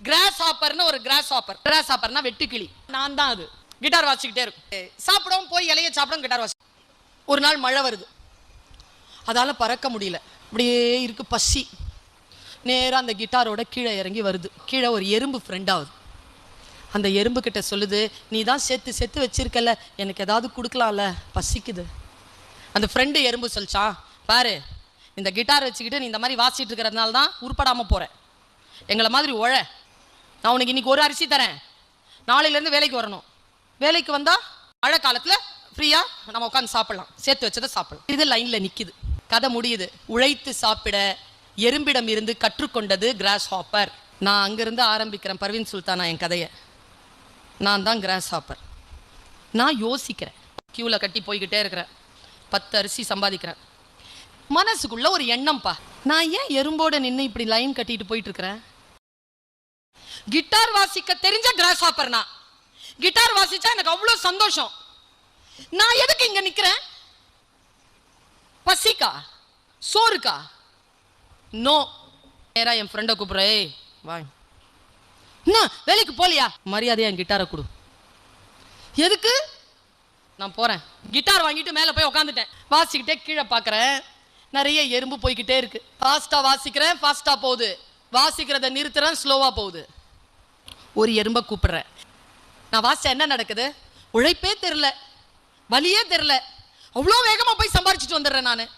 Cross ஹாப்பர்னு ஒரு cross ஹாப்பர்னா வெட்டுக்கிளி. நான் தான் அது. கிட்டார் வாசிக்கிட்டே இருக்கும். சாப்பிடவும் போய் இலைய சாப்பிடவும் கிட்டார் வாசி. ஒரு நாள் மழை வருது. அதால பறக்க முடியல. அப்படியே இருக்கு பசி. நேரா அந்த கிட்டாரோட கீழே இறங்கி வருது. கீழே ஒரு எறும்பு ஃப்ரெண்ட் ஆகுது. அந்த எறும்பு கிட்ட சொல்லுது, நீ தான் சேர்த்து வச்சிருக்கல, எனக்கு ஏதாவது கொடுக்கலாம்ல, பசிக்குது. அந்த ஃப்ரெண்டு எறும்பு சொல்லிச்சா, பாரு இந்த கிட்டார் வச்சுக்கிட்டு நீ இந்த மாதிரி வாசிட்டு இருக்கிறதுனால தான் உருப்படாமல் போகிறேன். எங்களை மாதிரி உழ, நான் உனக்கு இன்னைக்கு ஒரு அரிசி தரேன், நாளையிலேருந்து வேலைக்கு வரணும். வேலைக்கு வந்தால் மழை காலத்தில் ஃப்ரீயாக நம்ம உட்காந்து சாப்பிடலாம், சேர்த்து வச்சதை சாப்பிடலாம். இது லைனில் நிற்கிது. கதை முடியுது. உழைத்து சாப்பிட எறும்பிடம் இருந்து கற்றுக்கொண்டது கிராஸ் ஹாப்பர். நான் அங்கிருந்து ஆரம்பிக்கிறேன் பர்வீன் சுல்தானா என் கதையை. நான் தான் கிராஸ் ஹாப்பர். நான் யோசிக்கிறேன், கியூவில் கட்டி போய்கிட்டே இருக்கிறேன், 10 அரிசி சம்பாதிக்கிறேன். மனசுக்குள்ள ஒரு எண்ணம்ப்பா, நான் ஏன் எறும்போட நின்று இப்படி லைன் கட்டிட்டு போயிட்டு இருக்கிறேன்? கிட்டார் வாசிக்க தெரிஞ்ச கிராஸ் ஹாப்பர் நான். கிட்டார் வாசிச்சா எனக்கு அவ்வளோ சந்தோஷம். நான் எதுக்கு இங்க நிக்கிறேன்? பசிக்கா? சோறுக்கா? நோ. நேரா என் ஃப்ரெண்டை கூப்பிடுறேன், வா. என்ன வேலைக்கு போலியா? மரியாதையா என் கிட்டாரை கொடு. எதுக்கு? நான் போறேன். கிட்டார் வாங்கிட்டு மேலே போய் உட்காந்துட்டேன். வாசிக்கிட்டே கீழே பார்க்குறேன், நிறைய எறும்பு போய்கிட்டே இருக்கு. ஃபாஸ்டா வாசிக்கிறேன், ஃபாஸ்டா போகுது. வாசிக்கிறத நிறுத்துறேன், ஸ்லோவா போகுது. ஒரு எறும்பை கூப்பிடுறேன். நான் வாசிச்சா என்ன நடக்குது? உழைப்பே தெரில, வலியே தெரில, அவ்வளோ வேகமாக போய் சம்பாரிச்சிட்டு வந்துடுறேன். நான்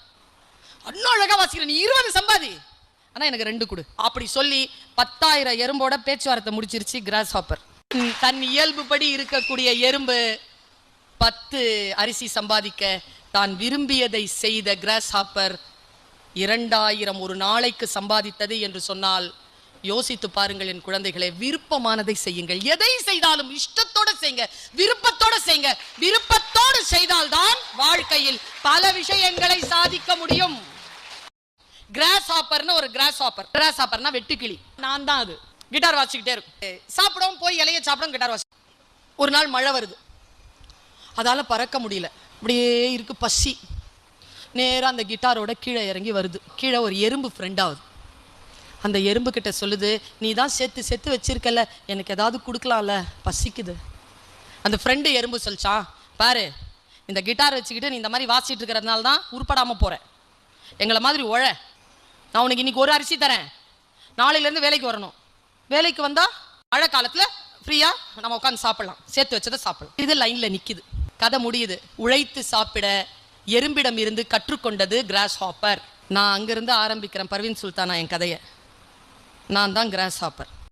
இன்னும் அழகாக வாசிக்கிறேன், நீ 20 சம்பாதி, ஆனால் எனக்கு 2 கொடு. அப்படி சொல்லி 10,000 எறும்போட பேச்சுவார்த்தை முடிச்சிருச்சு கிராஸ் ஹாப்பர். தன் இயல்புபடி இருக்கக்கூடிய எறும்பு 10 அரிசி சம்பாதிக்க தான் விரும்பியதை செய்த கிராஸ் ஹாப்பர் 2000 ஒரு நாளைக்கு சம்பாதித்தது என்று சொன்னால் யோசித்து பாருங்கள் என் குழந்தைகளே. விருப்பமானதை செய்யுங்கள். எதை செய்தாலும் இஷ்டத்தோட செய்யுங்க, விருப்பத்தோட செய்யுங்க. விருப்பத்தோடு செய்தால்தான் வாழ்க்கையில் பல விஷயங்களை சாதிக்க முடியும். கிராஸ் ஹாப்பர்னு ஒரு கிராஸ் ஹாப்பர்னா வெட்டுக்கிளி. நான் தான் அது. கிட்டார் வாசிக்கிட்டே இருக்கும். சாப்பிடவும் போய் இலைய சாப்பிடவும் கிட்டார் வாசி. ஒரு நாள் மழை வருது. அதால பறக்க முடியல. அப்படியே இருக்கு பசி. நேரா அந்த கிட்டாரோட கீழே இறங்கி வருது. கீழே ஒரு எறும்பு ஃப்ரெண்ட் ஆகுது. அந்த எறும்பு கிட்ட சொல்லுது, நீ தான் சேர்த்து வச்சிருக்கல, எனக்கு ஏதாவது கொடுக்கலாம்ல, பசிக்குது. அந்த ஃப்ரெண்டு எறும்பு சொல்லிச்சா, பாரு இந்த கிட்டார் வச்சுக்கிட்டு நீ இந்த மாதிரி வாசிட்டு இருக்கிறதுனால தான் உருப்படாமல் போகிறேன். எங்களை மாதிரி உழ, நான் உனக்கு இன்னைக்கு ஒரு அரிசி தரேன், நாளையிலேருந்து வேலைக்கு வரணும். வேலைக்கு வந்தால் மழை காலத்தில் ஃப்ரீயாக நம்ம உட்காந்து சாப்பிடலாம், சேர்த்து வச்சதை சாப்பிடலாம். இது லைனில் நிற்கிது. கதை முடியுது. உழைத்து சாப்பிட எறும்பிடம் இருந்து கற்றுக்கொண்டது கிராஸ் ஹாப்பர். நான் அங்கிருந்து ஆரம்பிக்கிறேன் பர்வீன் சுல்தானா என் கதையை. நான் தான் கிராஸ் ஹாப்பர்.